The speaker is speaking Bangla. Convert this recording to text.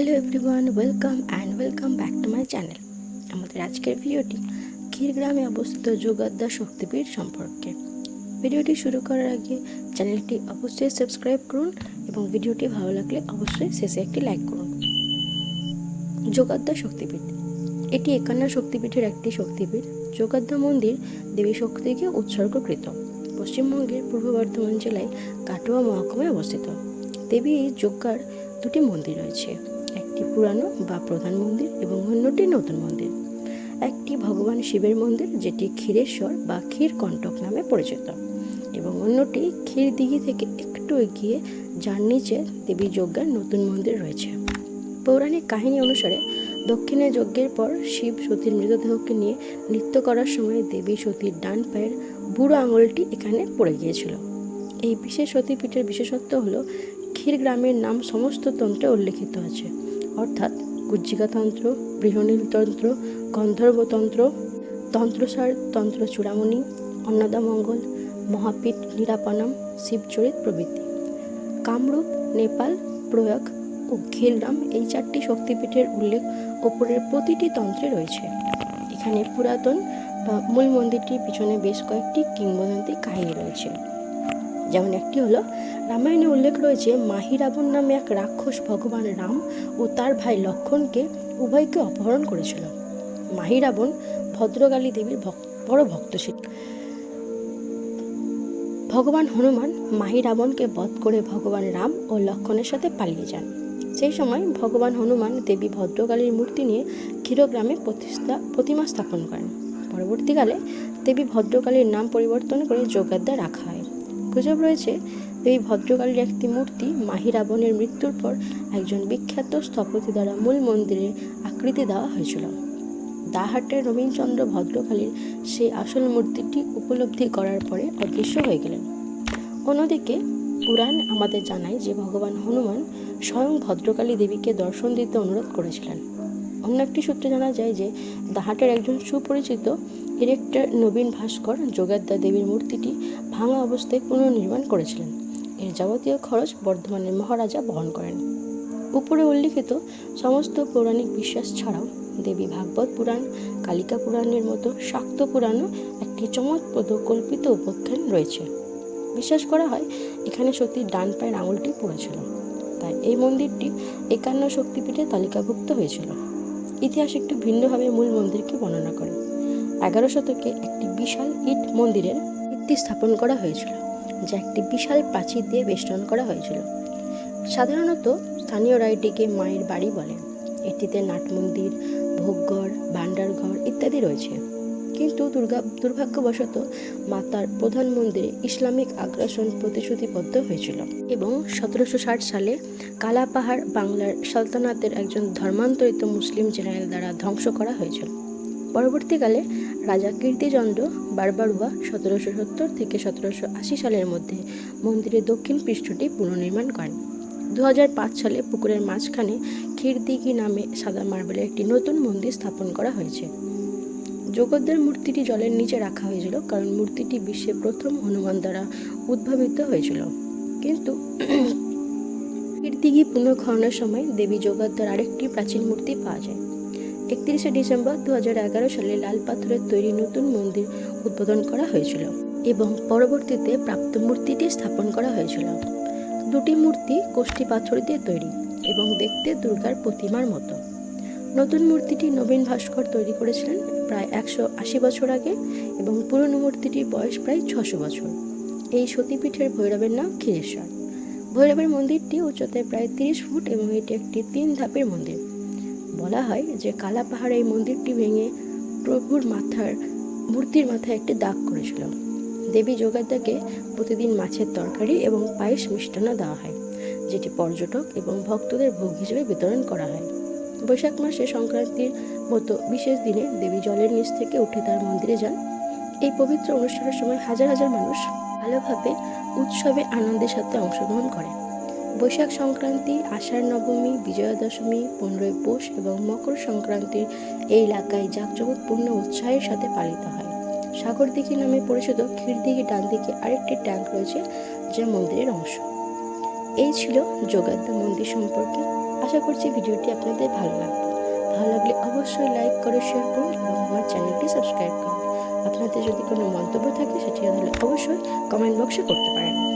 Hello everyone, welcome back to my channel. আমাদের আজকের ভিডিওটি ক্ষীরগ্রামে অবস্থিত যোগদ্দা শক্তিপীঠ সম্পর্কে। ভিডিওটি শুরু করার আগে চ্যানেলটি অবশ্যই সাবস্ক্রাইব করুন এবং ভিডিওটি ভালো লাগলে অবশ্যই শেষে একটি লাইক করুন। যোগদ্দা শক্তিপীঠ এটি 51 শক্তিপীঠের একটি শক্তিপীঠ। যোগদ্দা মন্দির দেবী শক্তিকে উৎসর্গকৃত। পশ্চিমবঙ্গের পূর্ব বর্ধমান জেলায় কাটোয়া মহকুমায় অবস্থিত। দেবী যজ্ঞার দুটি মন্দির রয়েছে, একটি পুরানো বা প্রধান মন্দির এবং অন্যটি নতুন মন্দির। একটি ভগবান শিবের মন্দির যেটি ক্ষীরেশ্বর বা ক্ষীরকণ্টক নামে পরিচিত, এবং অন্যটি ক্ষীরদিঘি থেকে একটু এগিয়ে যার নিচে দেবী যজ্ঞার নতুন মন্দির রয়েছে। পৌরাণিক কাহিনী অনুসারে দক্ষিণে যজ্ঞের পর শিব সতীর মৃতদেহকে নিয়ে নৃত্য করার সময় দেবী সতীর ডান পায়ের বুড়ো আঙুলটি এখানে পড়ে গিয়েছিল। এই বিশেষ সতীপীঠের বিশেষত্ব হলো ক্ষীরগ্রামের নাম সমস্ত তন্ত্রে উল্লেখিত আছে, অর্থাৎ কুজ্জিকাতন্ত্র, বৃহনীলতন্ত্র, গন্ধর্বতন্ত্র, তন্ত্রসার, তন্ত্র চূড়ামণি, অন্নদামঙ্গল, মহাপীঠ নিরাপনাম, শিবচরিত প্রভৃতি। কামরূপ, নেপাল, প্রয়াগ ও ক্ষীরগ্রাম এই 4টি শক্তিপীঠের উল্লেখ ওপরের প্রতিটি তন্ত্রে রয়েছে। এখানে পুরাতন বা মূল মন্দিরটির পিছনে বেশ কয়েকটি কিংবদন্তি কাহিনী রয়েছে। যেমন একটি হলো, রামায়ণে উল্লেখ রয়েছে মাহিরাবণ নামে এক রাক্ষস ভগবান রাম ও তার ভাই লক্ষণকে উভয়কে অপহরণ করেছিল। মাহিরাবণ ভদ্রকালী দেবীর বড় ভক্ত ছিল। ভগবান হনুমান মাহিরাবণকে বধ করে ভগবান রাম ও লক্ষণের সাথে পালিয়ে যান। সেই সময় ভগবান হনুমান দেবী ভদ্রকালীর মূর্তি নিয়ে ক্ষীরগ্রামে প্রতিমা স্থাপন করেন। পরবর্তীকালে দেবী ভদ্রকালীর নাম পরিবর্তন করে যোগদ্দা রাখা হয়। গুজব রয়েছে দেবী ভদ্রকালীর একটি মূর্তি মাহিরাবণের মৃত্যুর পর একজন বিখ্যাত স্থপতি দ্বারা মূল মন্দিরে আকৃতি দেওয়া হয়েছিল। দাহাটের রবীন্দ্রচন্দ্র ভদ্রকালীর সেই আসল মূর্তিটি উপলব্ধি করার পরে অদৃশ্য হয়ে গেলেন। অন্যদিকে পুরাণ আমাদের জানায় যে ভগবান হনুমান স্বয়ং ভদ্রকালী দেবীকে দর্শন দিতে অনুরোধ করেছিলেন। অন্য একটি সূত্রে জানা যায় যে দাহাটের একজন সুপরিচিত ডিরেক্টর নবীন ভাস্কর যোগদ্দা দেবীর মূর্তিটি ভাঙা অবস্থায় পুনর্নির্মাণ করেছিলেন। এর যাবতীয় খরচ বর্ধমানের মহারাজা বহন করেন। উপরে উল্লিখিত সমস্ত পৌরাণিক বিশ্বাস ছাড়াও দেবী ভাগবত পুরাণ, কালিকা পুরাণের মতো শাক্ত পুরাণও একটি চমৎপ্রদ কল্পিত উপাখ্যান রয়েছে। বিশ্বাস করা হয় এখানে সতীর ডান পায়ের আঙুলটি পড়েছিল, তাই এই মন্দিরটি 51 শক্তিপীঠে তালিকাভুক্ত হয়েছিল। ইতিহাস একটু ভিন্নভাবে মূল মন্দিরকে বর্ণনা করে। 11 শতকে একটি বিশাল ইট মন্দিরের ভিত্তি স্থাপন করা হয়েছিল, যা একটি বিশাল প্রাচীর দিয়ে বেষ্টন করা হয়েছিল। সাধারণত স্থানীয়রা এটিকে মায়ের বাড়ি বলেন। এটিতে নাট মন্দির, ভোগঘর, ভাণ্ডারঘর ইত্যাদি রয়েছে। কিন্তু দুর্ভাগ্যবশত মাতার প্রধান মন্দিরে ইসলামিক আগ্রাসন প্রতিশ্রুতিবদ্ধ হয়েছিল এবং 1760 সালে কালাপাহাড় বাংলার সালতানাতের একজন ধর্মান্তরিত মুসলিম জেনারেল দ্বারা ধ্বংস করা হয়েছিল। পরবর্তীকালে রাজা কীর্তিচন্দ্র বারবারুয়া 1770 থেকে 1780 সালের মধ্যে মন্দিরের দক্ষিণ পৃষ্ঠটি পুনর্নির্মাণ করেন। 2005 সালে পুকুরের মাঝখানে ক্ষীরদিঘি নামে সাদা মার্বেলের একটি নতুন মন্দির স্থাপন করা হয়েছে। যোগদ্দার মূর্তিটি জলের নিচে রাখা হয়েছিল কারণ মূর্তিটি বিশ্বে প্রথম হনুমান দ্বারা উদ্ভাবিত হয়েছিল। কিন্তু ক্ষীরদিঘি পুনঃখননের সময় দেবী যোগদ্দার আরেকটি প্রাচীন মূর্তি পাওয়া যায়। 31শে ডিসেম্বর 2011 সালে লাল পাথরের তৈরি নতুন মন্দির উদ্বোধন করা হয়েছিল এবং পরবর্তীতে প্রাপ্ত মূর্তিটি স্থাপন করা হয়েছিল। দুটি মূর্তি কোষ্ঠী পাথর দিয়ে তৈরি এবং দেখতে দুর্গার প্রতিমার মতো। নতুন মূর্তিটি নবীন ভাস্কর তৈরি করেছিলেন প্রায় 180 বছর আগে এবং পুরনো মূর্তিটির বয়স প্রায় 600 বছর। এই সতীপীঠের ভৈরবের নাম ক্ষীরেশ্বর। ভৈরবের মন্দিরটি উচ্চতায় প্রায় 30 ফুট এবং এটি একটি 3 ধাপের মন্দির। বলা হয় যে কালা পাহাড় এই মন্দিরটি ভেঙে প্রভুর মূর্তির মাথায় একটি দাগ করেছিল। দেবী যোগদ্দাকে প্রতিদিন মাছের তরকারি এবং পায়েস মিষ্টান্ন দেওয়া হয়, যেটি পর্যটক এবং ভক্তদের ভোগ হিসেবে বিতরণ করা হয়। বৈশাখ মাসে সংক্রান্তির মতো বিশেষ দিনে দেবী জলের নিচ থেকে উঠে তার মন্দিরে যান। এই পবিত্র অনুষ্ঠানের সময় হাজার হাজার মানুষ ভালোভাবে উৎসবে আনন্দের সাথে অংশগ্রহণ করে। বৈশাখ সংক্রান্তি, আষাঢ় নবমী, বিজয়া দশমী, 15ই পৌষ এবং মকর সংক্রান্তির এই এলাকায় জাঁকজমকপূর্ণ উৎসাহের সাথে পালিত হয়। সাগরদিঘি নামে পরিচিত ক্ষীরদিঘির ডান দিকে আরেকটি ট্যাঙ্ক রয়েছে, যা মন্দিরের অংশ। এই ছিল যোগাদ্দা মন্দির সম্পর্কে। আশা করছি ভিডিওটি আপনাদের ভালো লাগবে। ভালো লাগলে অবশ্যই লাইক করে শেয়ার করুন এবং আমার চ্যানেলটি সাবস্ক্রাইব করুন। আপনাদের যদি কোনো মন্তব্য থাকে সেটি তাহলে অবশ্যই কমেন্ট বক্সে করতে পারেন।